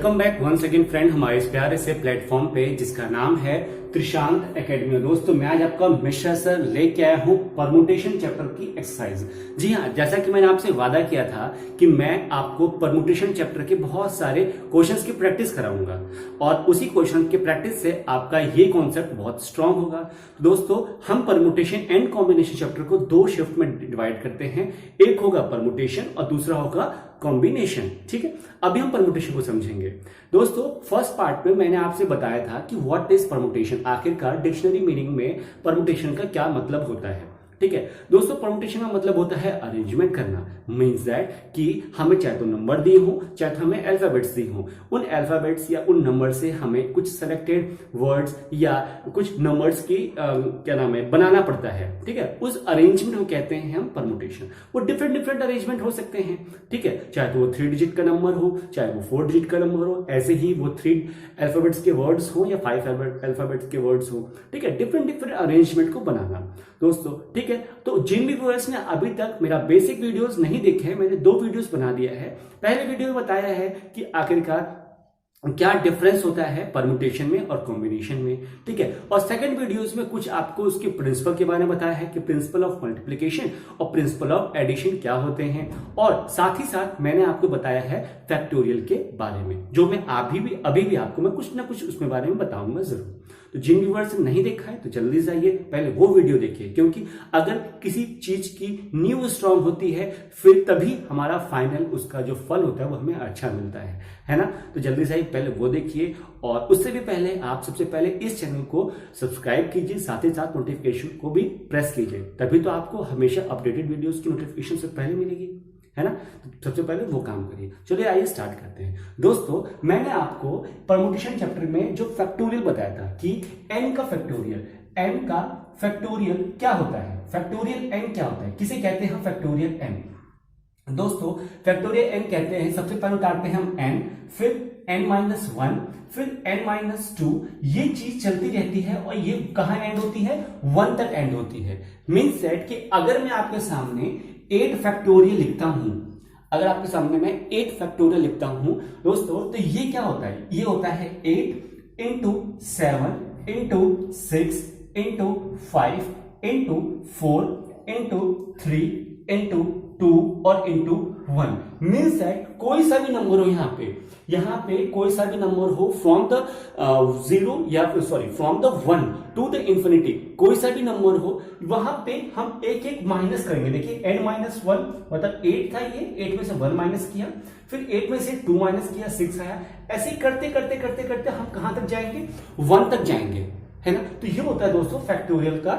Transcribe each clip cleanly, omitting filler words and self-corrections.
Welcome back once again friend हमारे इस प्यारे से प्लेटफॉर्म पे जिसका नाम है त्रिशांत एकेडमी। दोस्तों मैं आज आपका मिश्रा सर लेके आया हूँ परमुटेशन चैप्टर की एक्सरसाइज। जी हाँ, जैसा कि मैंने आपसे वादा किया था कि मैं आपको परमुटेशन चैप्टर के बहुत सारे क्वेश्चंस की प्रैक्टिस कराऊंगा और उसी क्वेश्चन के प्रैक्टिस से आपका ये कॉन्सेप्ट बहुत स्ट्रांग होगा। दोस्तों हम परमुटेशन एंड कॉम्बिनेशन चैप्टर को दो शिफ्ट में डिवाइड करते हैं, एक होगा परमुटेशन और दूसरा होगा कॉम्बिनेशन। ठीक है, अभी हम परमुटेशन को समझेंगे। दोस्तों फर्स्ट पार्ट में मैंने आपसे बताया था कि व्हाट इज परमुटेशन, आखिरकार डिक्शनरी मीनिंग में परमुटेशन का क्या मतलब होता है। ठीक है दोस्तों, परमुटेशन का मतलब होता है अरेंजमेंट करना। मींस दैट कि हमें चाहे तो नंबर दिए हो चाहे तो हमें अल्फाबेट्स दिए हो, उन अल्फाबेट्स या उन नंबर से हमें कुछ सेलेक्टेड वर्ड्स या कुछ नंबर्स की क्या नाम है बनाना पड़ता है। ठीक है, उस अरेंजमेंट को कहते हैं हम परमुटेशन। वो डिफरेंट डिफरेंट अरेंजमेंट हो सकते हैं। ठीक है, चाहे तो वो 3 डिजिट का नंबर हो चाहे वो 4 डिजिट का नंबर हो, ऐसे ही वो 3 अल्फाबेट्स के वर्ड्स हो या 5 अल्फाबेट्स के वर्ड्स हो। ठीक है, डिफरेंट डिफरेंट अरेंजमेंट को बनाना दोस्तों। ठीक है, तो जिन भी व्यूअर्स ने अभी तक मेरा बेसिक वीडियोस नहीं देखे हैं, मैंने 2 वीडियोस बना दिया है। पहले वीडियो में बताया है कि आखिरकार क्या डिफरेंस होता है परमुटेशन में और कॉम्बिनेशन में। ठीक है, और सेकंड वीडियोस में कुछ आपको उसके प्रिंसिपल के बारे में बताया है कि प्रिंसिपल ऑफ मल्टीप्लिकेशन और प्रिंसिपल ऑफ एडिशन क्या होते हैं, और साथ ही साथ मैंने आपको बताया है फैक्टोरियल के बारे में, जो मैं अभी भी आपको मैं कुछ ना कुछ उसमें बारे में बताऊंगा जरूर। तो जिन व्यूअर्स ने नहीं देखा है तो जल्दी जाइए पहले वो वीडियो देखिए, क्योंकि अगर किसी चीज की नींव स्ट्रांग होती है फिर तभी हमारा फाइनल उसका जो फल होता है वो हमें अच्छा मिलता है ना। तो जल्दी से पहले वो देखिए, और उससे भी पहले आप सबसे पहले इस चैनल को सब्सक्राइब कीजिए, साथ ही साथ नोटिफिकेशन को भी प्रेस कीजिए, तभी तो आपको हमेशा अपडेटेड वीडियोस की नोटिफिकेशन से पहले मिलेगी, है ना। तो सबसे पहले वो काम करिए। चलिए आइए स्टार्ट करते हैं। दोस्तों मैंने आपको परमुटेशन चैप्टर में जो फैक्टोरियल बताया था कि n का फैक्टोरियल क्या होता है, फैक्टोरियल n क्या होता है, किसे कहते हैं फैक्टोरियल n। दोस्तों फैक्टोरियल n कहते हैं, सबसे पहले उतारते हैं हम n, फिर n-1, फिर n-2। ये चीज चलती रहती है और ये कहां एंड होती है, 1 तक एंड होती है। मींस दैट कि अगर मैं आपके सामने 8 फैक्टोरियल लिखता हूं, अगर आपके सामने मैं 8 फैक्टोरियल लिखता हूं दोस्तों, तो ये क्या होता है, ये होता है 8 into 7 into 6 into 5 into 4 into 3 into 2 और इंटू 1। मीन्स दैट कोई सा भी नंबर हो यहाँ पे कोई सा भी नंबर हो from the 1 to the infinity, कोई सा भी नंबर हो वहां पे हम एक एक माइनस करेंगे। देखिए n-1 मतलब 8 था, ये 8 में से 1 माइनस किया, फिर 8 में से 2 माइनस किया, 6 आया। ऐसे करते करते करते करते हम कहां तक जाएंगे, 1 तक जाएंगे, है ना। तो ये होता है दोस्तों फैक्टोरियल का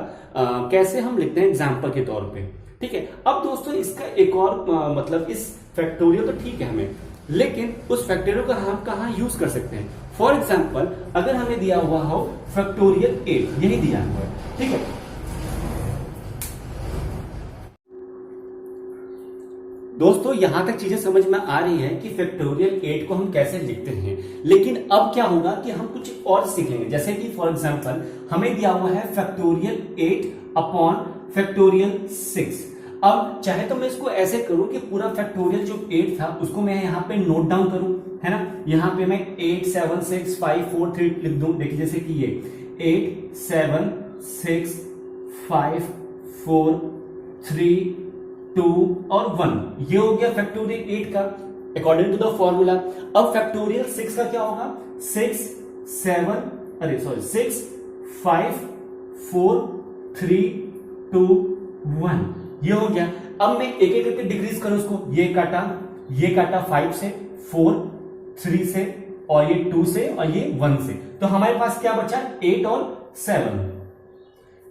कैसे हम लिखते हैं एग्जाम्पल के तौर पे। ठीक है, अब दोस्तों इसका एक और मतलब इस फैक्टोरियल तो ठीक है हमें, लेकिन उस फैक्टोरियल को हम कहां यूज कर सकते हैं। फॉर एग्जाम्पल अगर हमें दिया हुआ हो फैक्टोरियल 8, यही दिया हुआ है। ठीक है, दोस्तों यहां तक चीजें समझ में आ रही है कि फैक्टोरियल 8 को हम कैसे लिखते हैं, लेकिन अब क्या होगा कि हम कुछ और सीख लेंगे। जैसे कि फॉर एग्जांपल हमें दिया हुआ है फैक्टोरियल 8 अपॉन फैक्टोरियल 6। अब चाहे तो मैं इसको ऐसे करूं कि पूरा फैक्टोरियल जो 8 था उसको मैं यहां पे नोट डाउन करूं, है ना। यहां पे मैं 8 7 6 5 4 3 लिख दूं। देखिए जैसे कि ये 8 7 6 5 4 3 2 और 1, ये हो गया फैक्टोरियल 8 का अकॉर्डिंग टू द फॉर्मूला। अब फैक्टोरियल 6 का क्या होगा, 6 5 4 3 2 1, ये हो गया। अब मैं एक एक करके डिक्रीज करूं उसको, ये काटा 5 से, 4 3 से, और ये 2 से, और ये 1 से। तो हमारे पास क्या बचा, 8 और 7,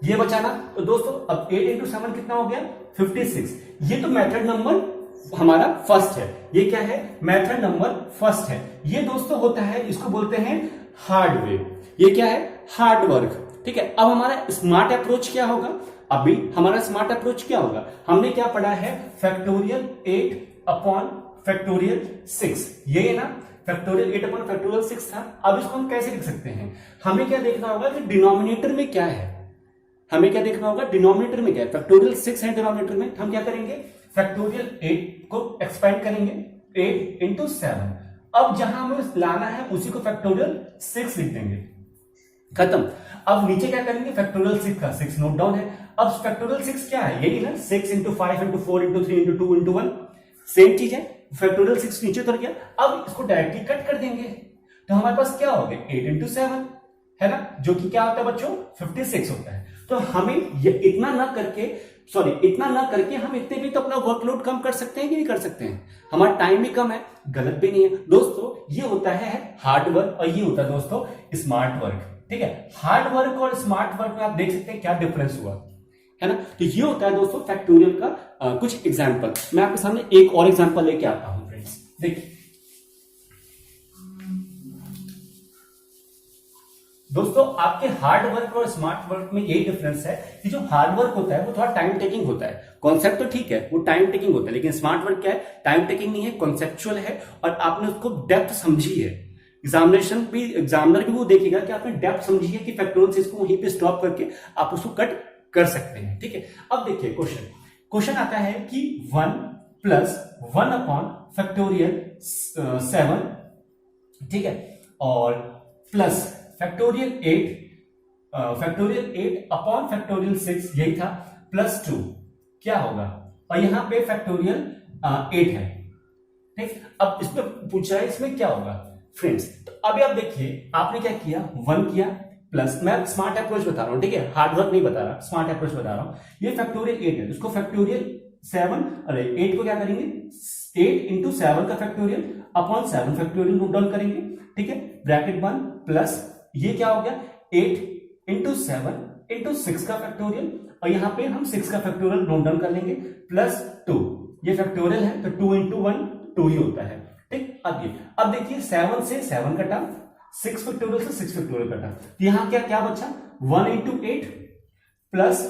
ये बचा ना। तो दोस्तों अब 8 इंटू 7 कितना हो गया, 56। ये तो मेथड नंबर हमारा फर्स्ट है। ये क्या है, मेथड नंबर फर्स्ट है। ये दोस्तों होता है, इसको बोलते हैं हार्ड वे। ये क्या है, हार्ड वर्क। ठीक है, अब हमारा स्मार्ट अप्रोच क्या होगा, अभी हमारा स्मार्ट अप्रोच क्या होगा, हमने क्या पढ़ा है, फैक्टोरियल 8 अपॉन फैक्टोरियल 6, ये ना फैक्टोरियल 8 अपॉन फैक्टोरियल 6 था। अब इसको हम कैसे लिख सकते हैं, हमें क्या देखना होगा कि डिनोमिनेटर में क्या है, हमें क्या देखना होगा, डिनोमिनेटर में क्या है, फैक्टोरियल 6 है डिनोमिनेटर में। हम क्या करेंगे, फैक्टोरियल 8 को एक्सपेंड करेंगे, 8 इंटू 7 अब जहां हमें लाना है उसी को फैक्टोरियल 6 लिख देंगे, खत्म। अब नीचे क्या करेंगे, फैक्टोरियल 6 का 6 नोट डाउन है। अब फैक्टोरियल 6 क्या है, यही ना, 6 into 5 into 4 into 3 into 2 into 1, same चीज है। फैक्टोरियल 6 नीचे उतर गया। अब इसको डायरेक्टली कट कर देंगे तो हमारे पास क्या हो गया, 8 इंटू 7 है ना, जो कि क्या होता है बच्चों, 56 होता है। तो हमें ये इतना ना करके हम इतने भी तो अपना वर्कलोड कम कर सकते हैं कि नहीं कर सकते हैं, हमारा टाइम भी कम है, गलत भी नहीं है दोस्तों। ये होता है हार्ड वर्क और ये होता है दोस्तों स्मार्ट वर्क, ठीक है। हार्ड वर्क और स्मार्ट वर्क में आप देख सकते हैं क्या डिफरेंस हुआ है ना। तो ये होता है दोस्तों फैक्टोरियल का कुछ एग्जाम्पल। मैं आपके सामने एक और एग्जाम्पल लेके आता हूं फ्रेंड्स, देखिए दोस्तों, आपके हार्ड वर्क और स्मार्ट वर्क में यही डिफरेंस है कि जो हार्ड वर्क होता है वो थोड़ा टाइम टेकिंग होता है। कॉन्सेप्ट तो ठीक है, वो टाइम टेकिंग होता है, लेकिन स्मार्ट वर्क क्या है, टाइम टेकिंग नहीं है, कॉन्सेप्चुअल है और आपने उसको डेप्थ समझी है। एग्जामिनर भी वो देखेगा कि आपने डेप्थ समझी है कि फैक्टोरियल 6 को वहीं पे स्टॉप करके आप उसको कट कर सकते हैं, ठीक है। अब देखिए क्वेश्चन आता है कि 1 प्लस 1 अपॉन फैक्टोरियल 7, ठीक है, और प्लस फैक्टोरियल 8 अपॉन फैक्टोरियल 6, यही था, प्लस 2 क्या होगा, और यहां पे फैक्टोरियल 8 है, ठीक। अब इसमें पूछ रहा है इसमें क्या होगा फ्रेंड्स। तो अभी आप देखिए आपने क्या किया, 1 किया प्लस, मैं स्मार्ट अप्रोच बता रहा हूं, ठीक है, हार्ड वर्क नहीं बता रहा, स्मार्ट अप्रोच बता रहा हूं। ये फैक्टोरियल 8 है, उसको फैक्टोरियल 7, अरे 8 को क्या करेंगे, 8 इंटू 7 का factorial upon 7 factorial note down करेंगे, ठीक है, ब्रैकेट 1 प्लस ये क्या हो गया, 8 इंटू 7 इंटू 6 का फैक्टोरियल, और यहां पे हम 6 का फैक्टोरियल नोट डाउन कर लेंगे, प्लस 2, ये फैक्टोरियल है तो 2 इंटू 1 2 ही होता है, ठीक। अब देखिए 7 से 7 कटा, 6 फैक्टोरियल से 6 फैक्टोरियल कटा, तो यहां क्या बचा, 1 इंटू 8 प्लस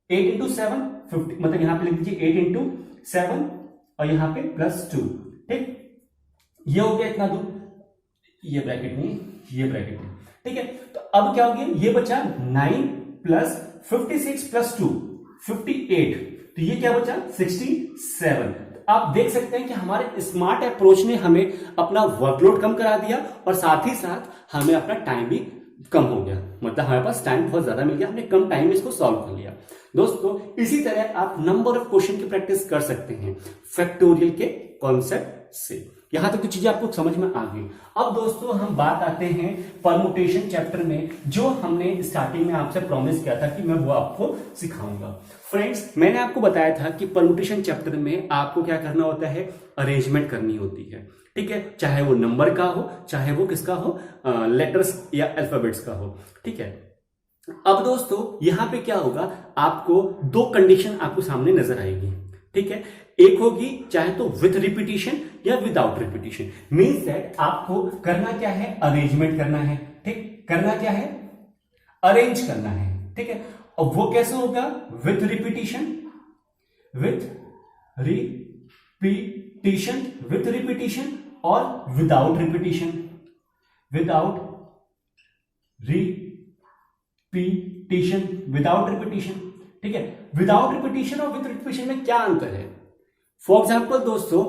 8 इंटू 7 50, मतलब यहां पे लिख दीजिए 8 इंटू 7 और यहां पे प्लस 2, ठीक। ये हो गया इतना दूर, ये ब्रैकेट नहीं, ये ब्रैकेट नहीं, ठीक है। तो अब क्या हो गया, ये बचा 9 प्लस 56 प्लस 2 58, तो ये क्या बचा 67। तो आप देख सकते हैं कि हमारे स्मार्ट अप्रोच ने हमें अपना वर्कलोड कम करा दिया और साथ ही साथ हमें अपना टाइम भी कम हो गया, मतलब हमारे पास टाइम बहुत ज्यादा मिल गया, हमने कम टाइम में इसको सॉल्व कर लिया। दोस्तों इसी तरह आप नंबर ऑफ क्वेश्चन की प्रैक्टिस कर सकते हैं फैक्टोरियल के कॉन्सेप्ट से। यहां तक तो चीजें आपको समझ में आ गई। अब दोस्तों हम बात आते हैं परमुटेशन चैप्टर में, जो हमने स्टार्टिंग में आपसे प्रॉमिस किया था कि मैं वो आपको सिखाऊंगा। फ्रेंड्स मैंने आपको बताया था कि परमुटेशन चैप्टर में आपको क्या करना होता है, अरेंजमेंट करनी होती है, ठीक है, चाहे वो नंबर का हो, चाहे वो किसका हो, लेटर्स या अल्फाबेट्स का हो, ठीक है। अब दोस्तों यहां पे क्या होगा, आपको 2 कंडीशन आपको सामने नजर आएगी, ठीक है। एक होगी चाहे तो विथ रिपीटिशन या विदाउट रिपीटिशन, मींस दैट आपको करना क्या है, अरेंजमेंट करना है, ठीक, करना क्या है, अरेंज करना है, ठीक है। और वो कैसे होगा, विथ रिपीटिशन, विथ रिपीटिशन और विदाउट रिपीटिशन, विदाउट रिपीटिशन, ठीक है। विदाउट रिपीटिशन और विथ रिपीटिशन में क्या अंतर है। फॉर एग्जाम्पल दोस्तों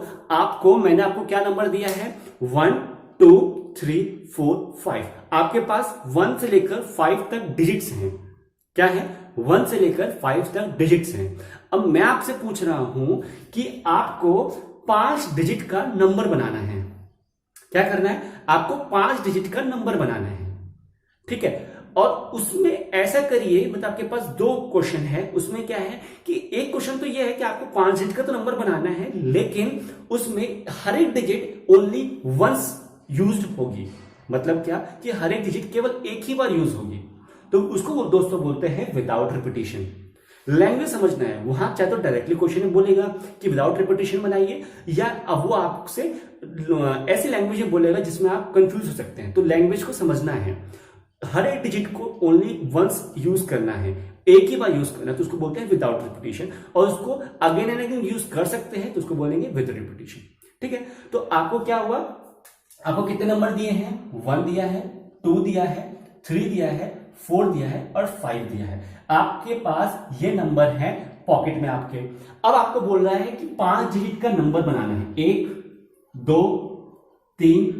मैंने आपको क्या नंबर दिया है, 1 2 3 4 5, आपके पास 1 से लेकर 5 तक डिजिट्स हैं, क्या है, 1 से लेकर 5 तक डिजिट्स हैं। अब मैं आपसे पूछ रहा हूं कि आपको 5 डिजिट का नंबर बनाना है, क्या करना है, आपको 5 डिजिट का नंबर बनाना है, ठीक है। और उसमें ऐसा करिए, मतलब आपके पास 2 क्वेश्चन है, उसमें क्या है कि एक क्वेश्चन तो ये है कि आपको 5 डिजिट का तो नंबर बनाना है, लेकिन उसमें हर एक डिजिट ओनली वंस यूज्ड होगी, मतलब क्या कि हर एक डिजिट केवल एक ही बार यूज होगी, तो उसको दोस्तों बोलते हैं विदाउट रिपीटिशन। लैंग्वेज समझना है, वहां चाहे तो डायरेक्टली क्वेश्चन में बोलेगा कि विदाउट रिपीटिशन बनाइए, या अब वो आपसे ऐसी लैंग्वेज में बोलेगा जिसमें आप कंफ्यूज हो सकते हैं, तो लैंग्वेज को समझना है। हर एक डिजिट को ओनली वंस यूज करना है, एक ही बार यूज करना है, तो उसको बोलते हैं विदाउट रिपीटिशन, और उसको अगेन एंड अगेन यूज कर सकते हैं तो उसको बोलेंगे विद रिपीटिशन, ठीक है। तो आपको क्या हुआ, आपको कितने नंबर दिए हैं, 1 दिया है, 2 दिया है, 3 दिया है, 4 दिया है और 5 दिया है। आपके पास ये नंबर है पॉकेट में आपके। अब आपको बोल रहा है कि 5 डिजिट का नंबर बनाना है, 1 2 3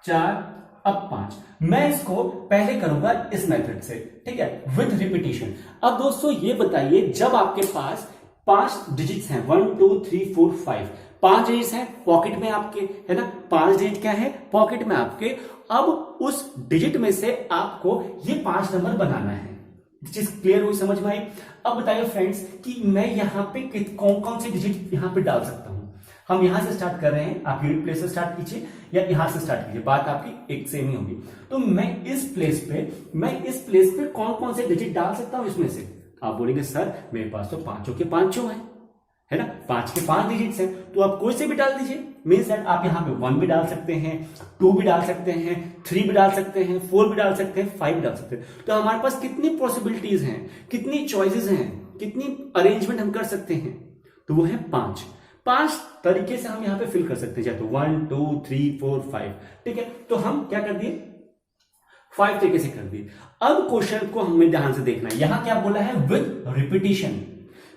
4 अब 5। मैं इसको पहले करूंगा इस मेथड से, ठीक है, विथ रिपीटिशन। अब दोस्तों ये बताइए, जब आपके पास 5 डिजिट्स हैं, 1 2 3 4 5, 5 डिजिट्स हैं पॉकेट में आपके, है ना, 5 डिजिट क्या है पॉकेट में आपके। अब उस डिजिट में से आपको ये 5 नंबर बनाना है। चीज क्लियर हुई, समझ में आई? अब बताइए फ्रेंड्स कि मैं यहाँ पे कौन कौन से डिजिट यहाँ पे डाल सकता हूं। हम यहां से स्टार्ट कर रहे हैं, आप यूनिट प्लेस से स्टार्ट कीजिए या यहां से स्टार्ट कीजिए, बात आपकी एक सेम ही होगी। तो मैं इस प्लेस पे कौन कौन से डिजिट डाल सकता हूं इसमें से? आप बोलेंगे सर मेरे पास तो पांचों के पांचों है ना, 5 के 5 डिजिट्स हैं, तो आप कोई से भी डाल दीजिए। मीन्स दैट आप यहाँ पे 1 भी डाल सकते हैं, 2 भी डाल सकते हैं, 3 भी डाल सकते हैं, 4 भी डाल सकते हैं, 5 भी डाल सकते हैं। तो हमारे पास कितनी पॉसिबिलिटीज हैं, कितनी चॉइसेस हैं, कितनी अरेंजमेंट हम कर सकते हैं? तो वो है 5 तरीके से हम यहाँ पे फिल कर सकते हैं, चाहे तो 1 2 3 4 5, ठीक है। तो हम क्या कर दिए, 5 तरीके से कर दिए। अब क्वेश्चन को हमें ध्यान से देखना है, यहां क्या बोला है, विद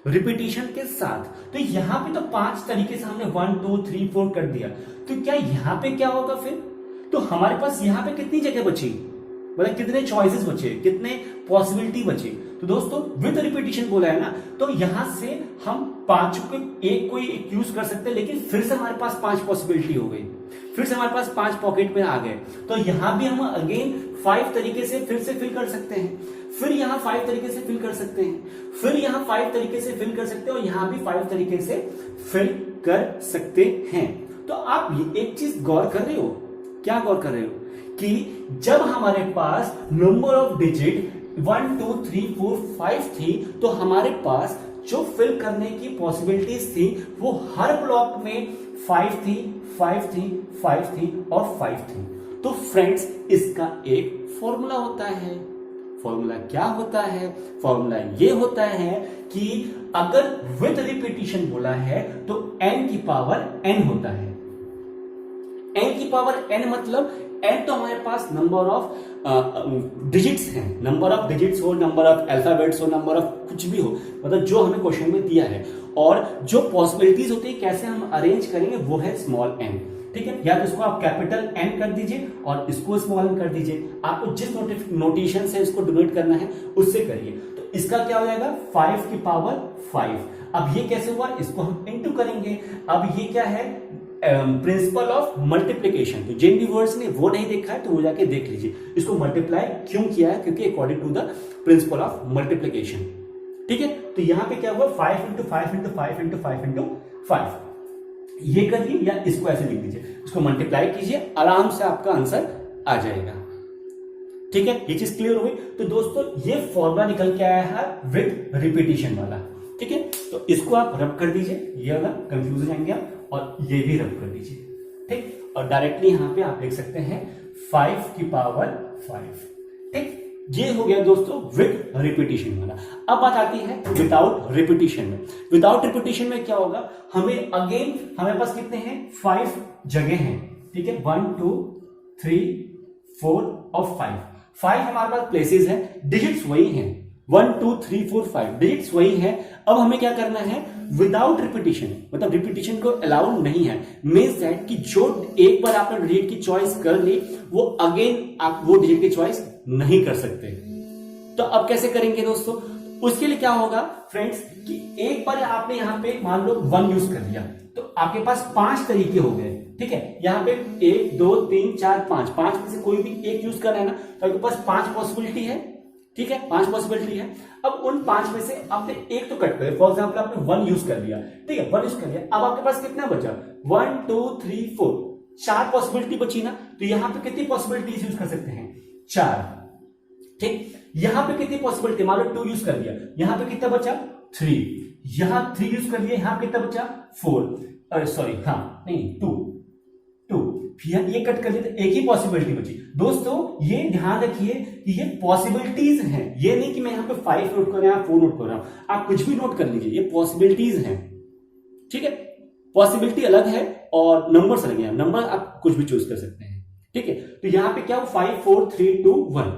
रिपीटिशन के साथ। तो यहां पे तो 5 तरीके से हमने 1 2 3 4 कर दिया, तो क्या यहां पे क्या होगा फिर? तो हमारे पास यहां पे कितनी जगह बची, मतलब कितने चॉइसेस बचे, कितने पॉसिबिलिटी बची? तो दोस्तों विद रिपीटिशन बोला है ना, तो यहां से हम 5 को एक यूज कर सकते हैं, लेकिन फिर से हमारे पास 5 पॉसिबिलिटी हो गई, फिर से हमारे पास 5 पॉकेट में आ गए। तो यहां भी हम अगेन 5 तरीके से फिर से फिल कर सकते हैं, फिर यहां 5 तरीके से फिल कर सकते हैं, फिर यहां 5 तरीके से फिल कर सकते हैं, और यहां भी 5 तरीके से फिल कर सकते हैं। तो आप ये एक चीज गौर कर रहे हो, क्या गौर कर रहे हो, कि जब हमारे पास नंबर ऑफ डिजिट 1 2 3 4 5 थी, तो हमारे पास जो फिल करने की पॉसिबिलिटीज थी वो हर ब्लॉक में 5 थी, 5 थी, 5 थी और 5 थी। तो फ्रेंड्स इसका एक फॉर्मूला होता है। फॉर्मूला क्या होता है? फॉर्मूला ये होता है कि अगर विद रिपीटिशन बोला है तो n की पावर n होता है। n की पावर n मतलब n तो हमारे पास नंबर ऑफ डिजिट्स हैं, नंबर ऑफ डिजिट्स हो, नंबर ऑफ अल्फाबेट्स हो, नंबर ऑफ कुछ भी हो, मतलब जो हमें क्वेश्चन में दिया है, और जो पॉसिबिलिटीज होती है कैसे हम अरेंज करेंगे वो है स्मॉल n, ठीक है। या तो इसको आप कैपिटल N कर दीजिए और इसको स्मॉल n कर दीजिए, आपको जिस नोटेशन से इसको डिनोट करना है उससे करिए। तो इसका क्या हो जाएगा, 5 की पावर 5। अब ये कैसे हुआ, इसको हम इनटू करेंगे। अब ये क्या है, प्रिंसिपल ऑफ मल्टीप्लीकेशन। तो जिन व्यूअर्स ने वो नहीं देखा है तो वो जाके देख लीजिए, इसको मल्टीप्लाई क्यों किया है, क्योंकि according to the principle of multiplication, ठीक है। तो यहां पे क्या हुआ, 5 इंटू 5 इंटू 5 इंटू 5 इंटू 5, ये करिए या इसको ऐसे लिख दीजिए, इसको मल्टीप्लाई कीजिए, आराम से आपका आंसर आ जाएगा, ठीक है। ये चीज क्लियर हो गई। तो दोस्तों ये फॉर्मूला निकल के आया है विद रिपीटिशन वाला, ठीक है। तो इसको आप रब कर दीजिए, ये वाला कंफ्यूज हो जाएंगे आप, और ये भी रब कर दीजिए, ठीक। और डायरेक्टली यहां पे आप लिख सकते हैं 5 की पावर 5, ठीक। ये हो गया दोस्तों विद रिपीटिशन वाला। अब बात आती है विदाउट रिपीटिशन में। विदाउट रिपीटिशन में क्या होगा, हमें अगेन हमारे पास कितने हैं, 5 जगह हैं, ठीक है, 1 2 3 4 और 5 हमारे पास प्लेसेस है, डिजिट्स वही हैं, 1 2 3 4 5 डिजिट्स वही है। अब हमें क्या करना है, विदाउट रिपीटिशन, मतलब रिपीटिशन को अलाउ नहीं है। मींस दैट कि जो एक बार आपने डिजिट की चॉइस कर ली, वो अगेन आप वो डिजिट की चॉइस नहीं कर सकते। तो अब कैसे करेंगे दोस्तों, उसके लिए क्या होगा फ्रेंड्स, कि एक बार आपने यहां पे मान लो 1 यूज कर लिया, तो आपके पास 5 तरीके हो गए, ठीक है। यहां पे 1 2 3 4 5 में से कोई भी एक यूज करना है ना, तो आपके पास 5 पॉसिबिलिटी है, ठीक है, 5 पॉसिबिलिटी है। अब उन 5 में से आपने एक तो कट कर, फॉर एग्जाम्पल आपने 1 यूज कर लिया, ठीक है, 1 यूज कर लिया। अब आपके पास कितना बचा, 1 2 3 4, 4 पॉसिबिलिटी बची ना। तो यहां पे कितनी पॉसिबिलिटीज यूज कर सकते हैं, 4, ठीक। यहां पे कितनी पॉसिबिलिटी, मान लो 2 यूज कर लिया, यहां पे कितना बचा, 3, यहां 3 यूज कर लिया, यहां कितना बचा, 4, अरे सॉरी, हाँ नहीं 2, ये कट कर लिया तो एक ही पॉसिबिलिटी बची। दोस्तों ये ध्यान रखिए कि ये पॉसिबिलिटीज हैं, ये नहीं कि मैं यहां पे 5 नोट कर रहा हूं, 4 नोट कर रहा हूं, आप कुछ भी नोट कर लीजिए, ये पॉसिबिलिटीज हैं, ठीक है। पॉसिबिलिटी अलग है और नंबर्स अलग है, नंबर आप कुछ भी चूज कर सकते हैं, ठीक है। तो यहां पे क्या हो, 5 4 3 2 1,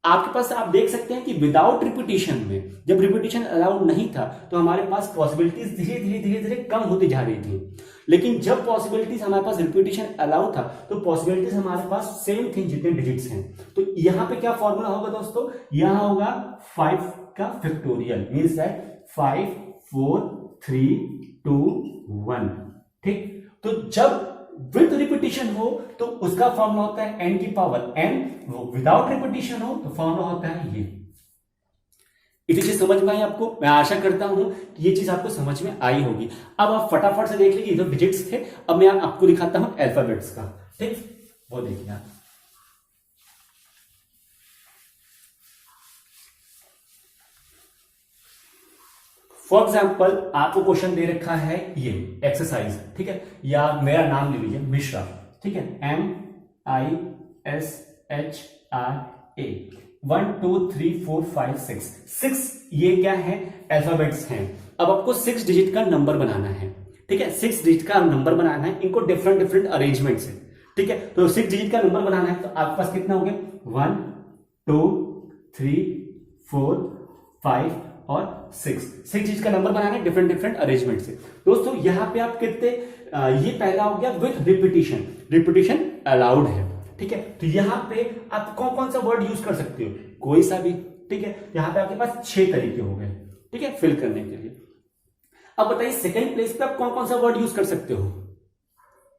आपके पास आप देख सकते हैं कि विदाउट रिपीटिशन में, जब रिपीटिशन अलाउड नहीं था तो हमारे पास पॉसिबिलिटीज धीरे धीरे धीरे धीरे कम होती जा रही थी। लेकिन जब पॉसिबिलिटीज हमारे पास रिपीटिशन अलाउ था तो पॉसिबिलिटीज हमारे पास सेम थी जितने डिजिट्स हैं। तो यहां पे क्या फॉर्मूला होगा दोस्तों, यहां होगा 5 का फैक्टोरियल, मींस दैट 5 4 3 2 1। ठीक, तो जब विद रिपीटिशन हो तो उसका फॉर्मूला होता है n की पावर n, वो विदाउट रिपीटिशन हो तो फॉर्मूला होता है ये। इतनी चीज समझ में आई आपको? मैं आशा करता हूं कि ये चीज आपको समझ में आई होगी। अब आप फटाफट से देख लीजिए, जो डिजिट्स थे अब मैं आपको दिखाता हूं अल्फाबेट्स का। ठीक, वो देखिए आप। फॉर एग्जाम्पल आपको क्वेश्चन दे रखा है ये एक्सरसाइज, ठीक है, या मेरा नाम ले लीजिए मिश्रा, ठीक है, MISHRA। 1 2 3 4 5 6 ये क्या है, अल्फाबेट्स हैं। अब आपको 6 डिजिट का नंबर बनाना है, ठीक है, 6 डिजिट का नंबर बनाना है, इनको डिफरेंट डिफरेंट अरेंजमेंट से, ठीक है। तो 6 डिजिट का नंबर बनाना है तो आपके पास कितना हो गया, 1 2 3 4 5 और 6 डिजिट का नंबर बनाना है डिफरेंट डिफरेंट अरेंजमेंट से। दोस्तों यहां पे आप कितने, ये पहला हो गया विथ रिपीटिशन, रिपीटिशन अलाउड है, ठीक है। तो यहां पे आप कौन कौन सा वर्ड यूज कर सकते हो, कोई सा भी, ठीक है। यहां पे आपके पास 6 तरीके हो गए, ठीक है, फिल करने के लिए। अब बताइए सेकंड प्लेस पे आप कौन कौन सा वर्ड यूज कर सकते हो।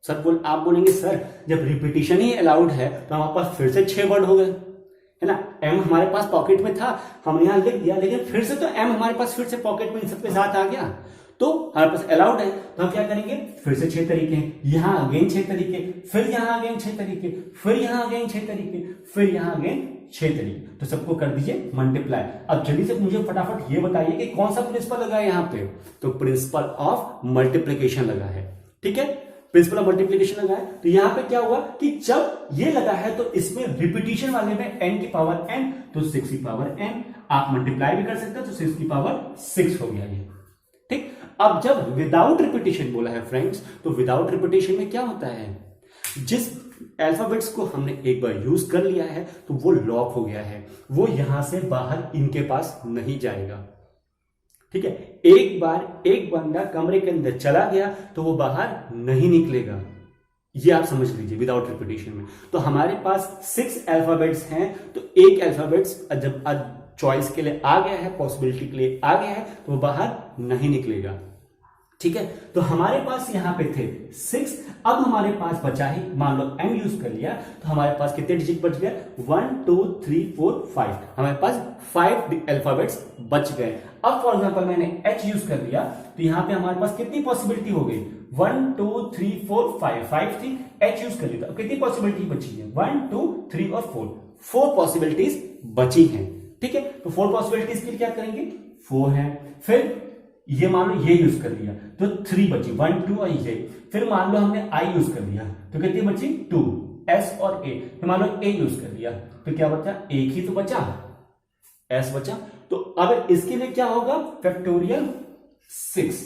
सर आप बोलेंगे सर जब रिपीटिशन ही अलाउड है तो हमारे पास फिर से 6 वर्ड हो गए, है ना। एम हमारे पास पॉकेट में था, हमने यहां लिख दिया, लेकिन फिर से तो एम हमारे पास फिर से पॉकेट में इन सबके साथ आ गया, तो हमारे पास अलाउड है। तो हम क्या करेंगे, फिर से 6 तरीके हैं, यहां अगेन 6 तरीके, फिर यहां अगेन 6 तरीके, फिर यहां अगेन 6 तरीके, फिर यहां अगेन 6 तरीके। तो सबको कर दीजिए मल्टीप्लाई। अब जल्दी से मुझे फटाफट ये बताइए कि कौन सा प्रिंसिपल लगा है यहां पे, तो प्रिंसिपल ऑफ मल्टीप्लीकेशन लगा है, ठीक है, प्रिंसिपल ऑफ मल्टीप्लीकेशन लगा है। तो यहां पे क्या हुआ कि जब ये लगा है तो इसमें रिपीटिशन वाले में n की पावर n, तो 6 की पावर n, आप मल्टीप्लाई भी कर सकते हो तो 6 की पावर 6 हो गया ये, ठीक। अब जब विदाउट रिपीटिशन बोला है फ्रेंड्स, तो विदाउट रिपीटिशन में क्या होता है, जिस अल्फाबेट्स को हमने एक बार यूज कर लिया है तो वो लॉक हो गया है, वो यहां से बाहर इनके पास नहीं जाएगा, ठीक है। एक बार एक बंदा कमरे के अंदर चला गया तो वो बाहर नहीं निकलेगा, ये आप समझ लीजिए विदाउट रिपीटिशन में। तो हमारे पास 6 अल्फाबेट्स हैं, तो एक अल्फाबेट्स जब चॉइस के लिए आ गया है, पॉसिबिलिटी के लिए आ गया है, तो वो बाहर नहीं निकलेगा, ठीक है। तो हमारे पास यहां पे थे 6, अब हमारे पास बचा ही, मान लो m यूज कर लिया तो हमारे पास कितने डिजिट बच गए, 1 2 3 4 5, हमारे पास 5 अल्फाबेट्स बच गए। अब फॉर एग्जांपल मैंने h यूज कर लिया तो यहां पे हमारे पास कितनी पॉसिबिलिटी हो गई, 1 2 3 4 5 थी, h यूज कर लिया तो कितनी पॉसिबिलिटी बची है, 1 2 3 और 4 पॉसिबिलिटीज बची हैं, ठीक है। तो 4 पॉसिबिलिटीज के लिए क्या करेंगे, 4 है, फिर ये मान लो ये यूज कर लिया तो 3 बची, 1 2 और ये, फिर मान लो हमने i यूज कर लिया तो कितनी बची, 2, s और a, फिर मान लो a यूज कर लिया तो क्या बचा, एक ही तो बचा, s बचा। तो अब इसके लिए क्या होगा, फैक्टोरियल 6,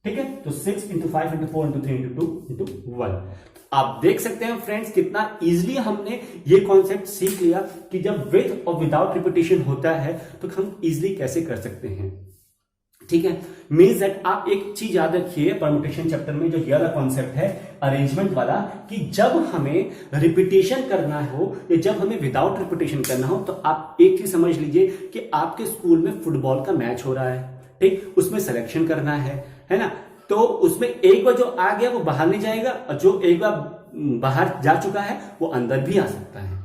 ठीक है। तो 6 into 5 into 4 into 3 into 2 into 1। आप देख सकते हैं फ्रेंड्स कितना इजीली हमने ये कॉन्सेप्ट सीख लिया कि जब विद और विदाउट रिपीटिशन होता है तो हम इजीली कैसे कर सकते हैं, ठीक है। मीन्स दैट आप एक चीज याद रखिए परम्यूटेशन चैप्टर में जो ये वाला कॉन्सेप्ट है अरेंजमेंट वाला, कि जब हमें रिपीटेशन करना हो या जब हमें विदाउट रिपीटेशन करना हो तो आप एक चीज समझ लीजिए कि आपके स्कूल में फुटबॉल का मैच हो रहा है, ठीक, उसमें सिलेक्शन करना है ना। तो उसमें एक बार जो आ गया वो बाहर नहीं जाएगा और जो एक बार बाहर जा चुका है वो अंदर भी आ सकता है।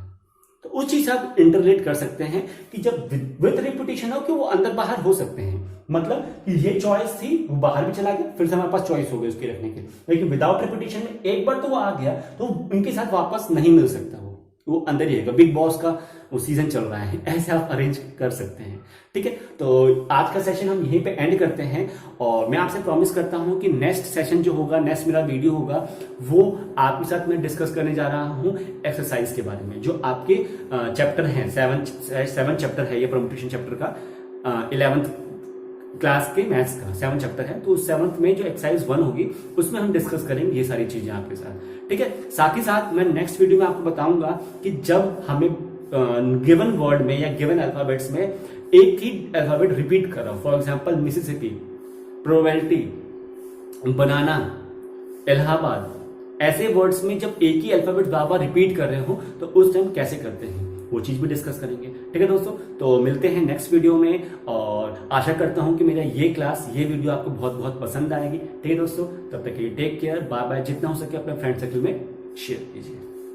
तो उस चीज आप इंटरलेट कर सकते हैं कि जब विद रिपीटेशन हो कि वो अंदर बाहर हो सकते हैं, मतलब कि ये चॉइस थी वो बाहर भी चला गया, फिर से हमारे पास चॉइस हो गई उसके रखने के, लेकिन विदाउट रिपीटेशन में एक बार तो वो आ गया तो उनके साथ वापस नहीं मिल सकता, वो अंदर ही रहेगा। बिग बॉस का वो सीजन चल रहा है, ऐसे आप अरेंज कर सकते हैं, ठीक है। तो आज का सेशन हम यहीं पे एंड करते हैं और मैं आपसे प्रॉमिस करता हूं कि नेक्स्ट सेशन जो होगा, नेक्स्ट मेरा वीडियो होगा, वो आपके साथ मैं डिस्कस करने जा रहा हूं एक्सरसाइज के बारे में, जो आपके चैप्टर हैं, 7 चैप्टर है ये परम्यूटेशन चैप्टर का, 11th क्लास के मैथ्स का 7 चैप्टर है। तो 7th में जो एक्सरसाइज 1 होगी उसमें हम डिस्कस करेंगे ये सारी चीजें आपके साथ, ठीक है। साथ ही साथ मैं नेक्स्ट वीडियो में आपको बताऊंगा कि जब हमें गिवन वर्ड में या गिवन अल्फाबेट्स में एक ही अल्फाबेट रिपीट कर रहा हूं, फॉर एग्जाम्पल मिसिसिपी, प्रोबेबिलिटी, बनाना, इलाहाबाद, ऐसे वर्ड्स में जब एक ही अल्फाबेट बार बार रिपीट कर रहे हो तो उस टाइम कैसे करते हैं वो चीज भी डिस्कस करेंगे। ठीक है दोस्तों, तो मिलते हैं नेक्स्ट वीडियो में और आशा करता हूं कि मेरा ये क्लास, ये वीडियो आपको बहुत बहुत पसंद आएगी। ठीक है दोस्तों, तब तक के लिए टेक केयर, बाय बाय। जितना हो सके अपने फ्रेंड सर्कल में शेयर कीजिए।